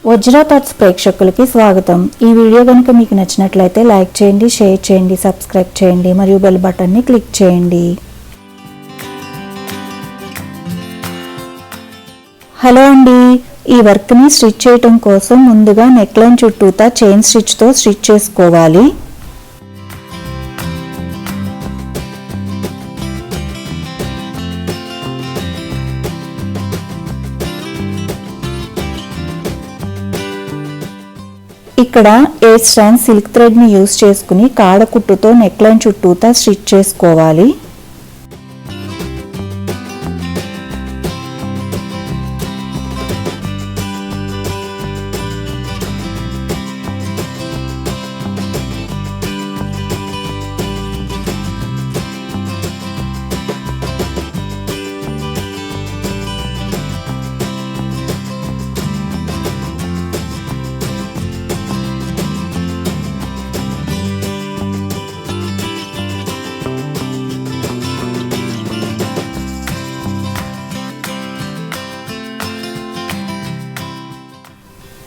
Vajra thoughts ప్రేక్షకులకి స్వాగతం. ఈ వీడియో కనుక మీకు నచ్చినట్లయితే లైక్ చేయండి, షేర్ చేయండి, సబ్స్క్రైబ్ చేయండి మరియు బెల్ బటన్ని క్లిక్ చేయండి. హలో అండి, ఈ వర్క్ని స్టిచ్ చేయటం కోసం ముందుగా నెక్లైన్ చుట్టూతా చైన్ స్టిచ్తో స్టిచ్ చేసుకోవాలి. ఇక్కడ 8 స్ట్రాండ్స్ సిల్క్ థ్రెడ్ ని యూస్ చేసుకుని కాడ కుట్టుతో నెక్లైన్ చుట్టూతా స్టిచ్ చేసుకోవాలి.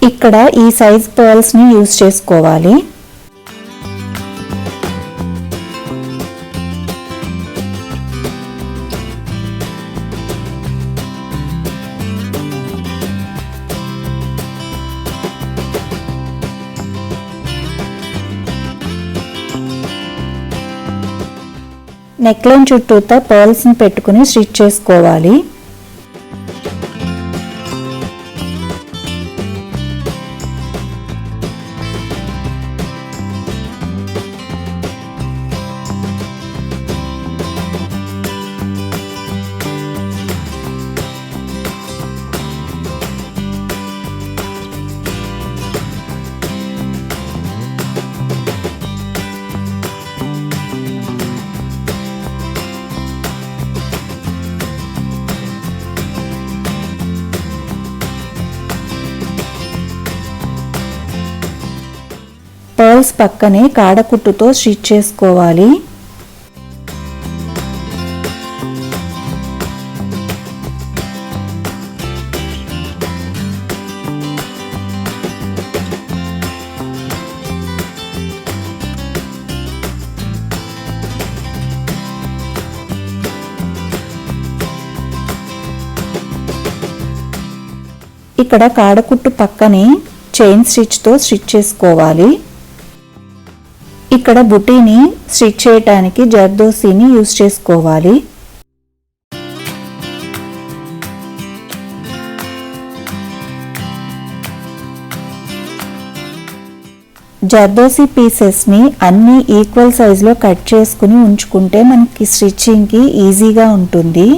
ఇక్కడ ఈ సైజ్ పర్ల్స్ ని యూస్ చేసుకోవాలి. నెక్లైన్ చుట్టూతా పర్ల్స్ ని పెట్టుకుని స్టిచ్ చేసుకోవాలి. పర్ల్స్ పక్కనే కాడకుట్టుతో స్టిచ్ చేసుకోవాలి. ఇక్కడ కాడకుట్టు పక్కనే చైన్ స్టిచ్తో స్టిచ్ చేసుకోవాలి. ఇక్కడ బుటీని స్టిచ్ చేయడానికి జర్దోసీని యూస్ చేసుకోవాలి. జర్దోసి పీసెస్ ని అన్ని ఈక్వల్ సైజ్ లో కట్ చేసుకుని ఉంచుకుంటే మనకి స్టిచ్చింగ్ కి ఈజీగా ఉంటుంది.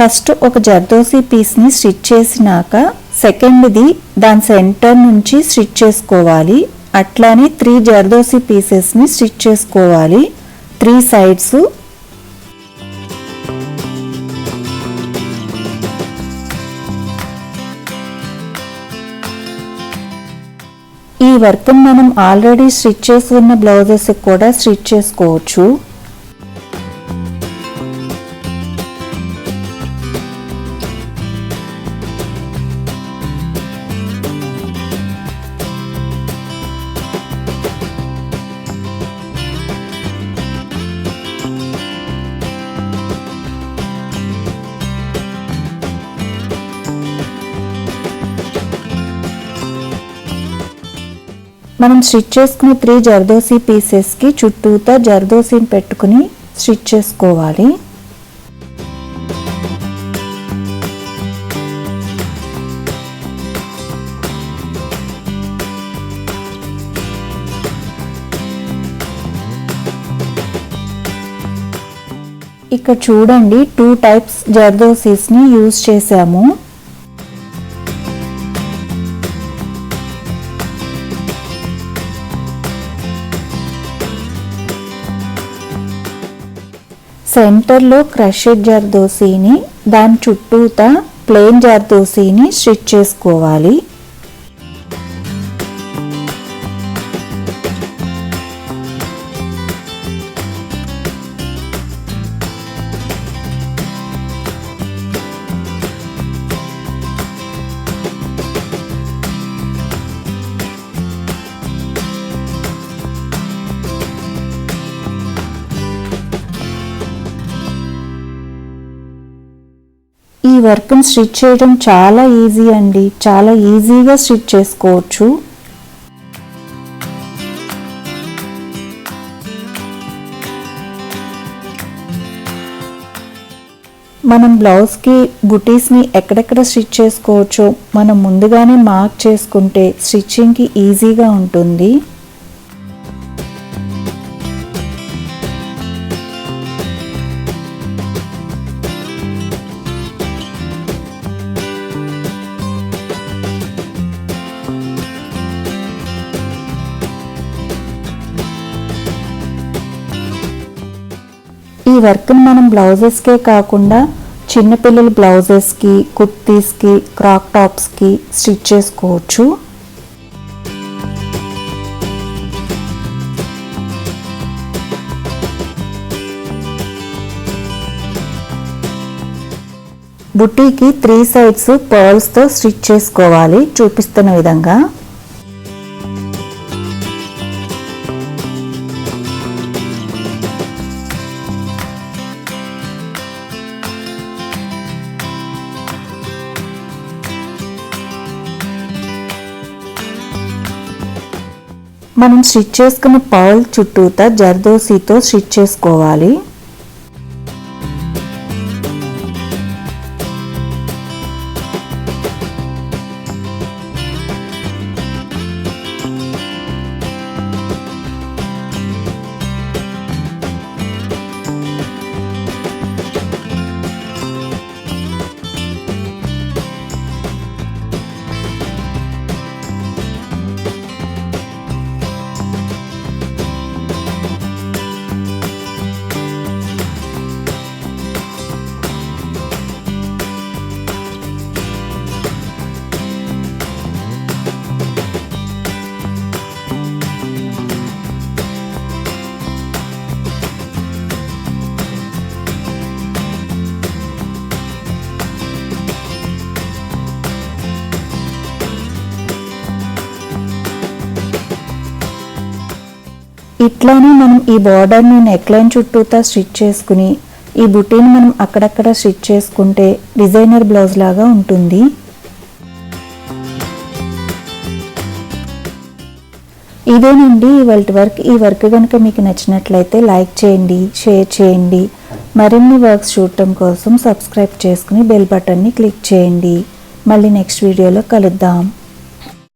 ఫస్ట్ ఒక జర్దోసి పీస్ ని స్టిచ్ చేసినాక సెకండ్ది దాని సెంటర్ నుంచి స్టిచ్ చేసుకోవాలి. అట్లానే 3 జర్దోసి పీసెస్ ని స్టిచ్ చేసుకోవాలి 3 సైడ్స్. ఈ వర్క్ మనం ఆల్రెడీ స్టిచ్ చేసి ఉన్న బ్లౌజెస్ కూడా స్టిచ్ చేసుకోవచ్చు. మనం స్టిచ్ చేసుకునే 3 జర్దోసి పీసెస్ కి చుట్టూతా జర్దోసిని పెట్టుకుని స్టిచ్ చేసుకోవాలి. ఇక్కడ చూడండి 2 టైప్స్ జర్దోసీస్ ని యూజ్ చేశాము. సెంటర్లో క్రషెడ్ జర్దోసీని, దాని చుట్టూతా ప్లెయిన్ జర్దోసీని స్టిచ్ చేసుకోవాలి. ఈ వర్క్ని స్టిచ్ చేయడం చాలా ఈజీ అండి. చాలా ఈజీగా స్టిచ్ చేసుకోవచ్చు. మనం బ్లౌజ్కి బుటీస్ని ఎక్కడెక్కడ స్టిచ్ చేసుకోవచ్చో మనం ముందుగానే మార్క్ చేసుకుంటే స్టిచ్చింగ్కి ఈజీగా ఉంటుంది. ఈ వర్క్ని మనం బ్లౌజెస్కే కాకుండా చిన్నపిల్లల బ్లౌజెస్కి, కుర్తీస్కి, క్రాక్ టాప్స్కి స్టిచ్ చేసుకోవచ్చు. బుటీకి 3 సైడ్స్ పర్ల్స్తో స్టిచ్ చేసుకోవాలి చూపిస్తున్న విధంగా. మనం స్టిచ్ చేసుకున్న పర్ల్ చుట్టూతా జర్దోసీతో స్టిచ్ చేసుకోవాలి. ఇట్లానే మనం ఈ బార్డర్ని నెక్లైన్ చుట్టూతా స్టిచ్ చేసుకుని ఈ బుటీని మనం అక్కడక్కడ స్టిచ్ చేసుకుంటే డిజైనర్ బ్లౌజ్ లాగా ఉంటుంది. ఇదేనండి ఇవాల్టి వర్క్. ఈ వర్క్ కనుక మీకు నచ్చినట్లయితే లైక్ చేయండి, షేర్ చేయండి. మరిన్ని వర్క్స్ చూడటం కోసం సబ్స్క్రైబ్ చేసుకుని బెల్ బటన్ని క్లిక్ చేయండి. మళ్ళీ నెక్స్ట్ వీడియోలో కలుద్దాం.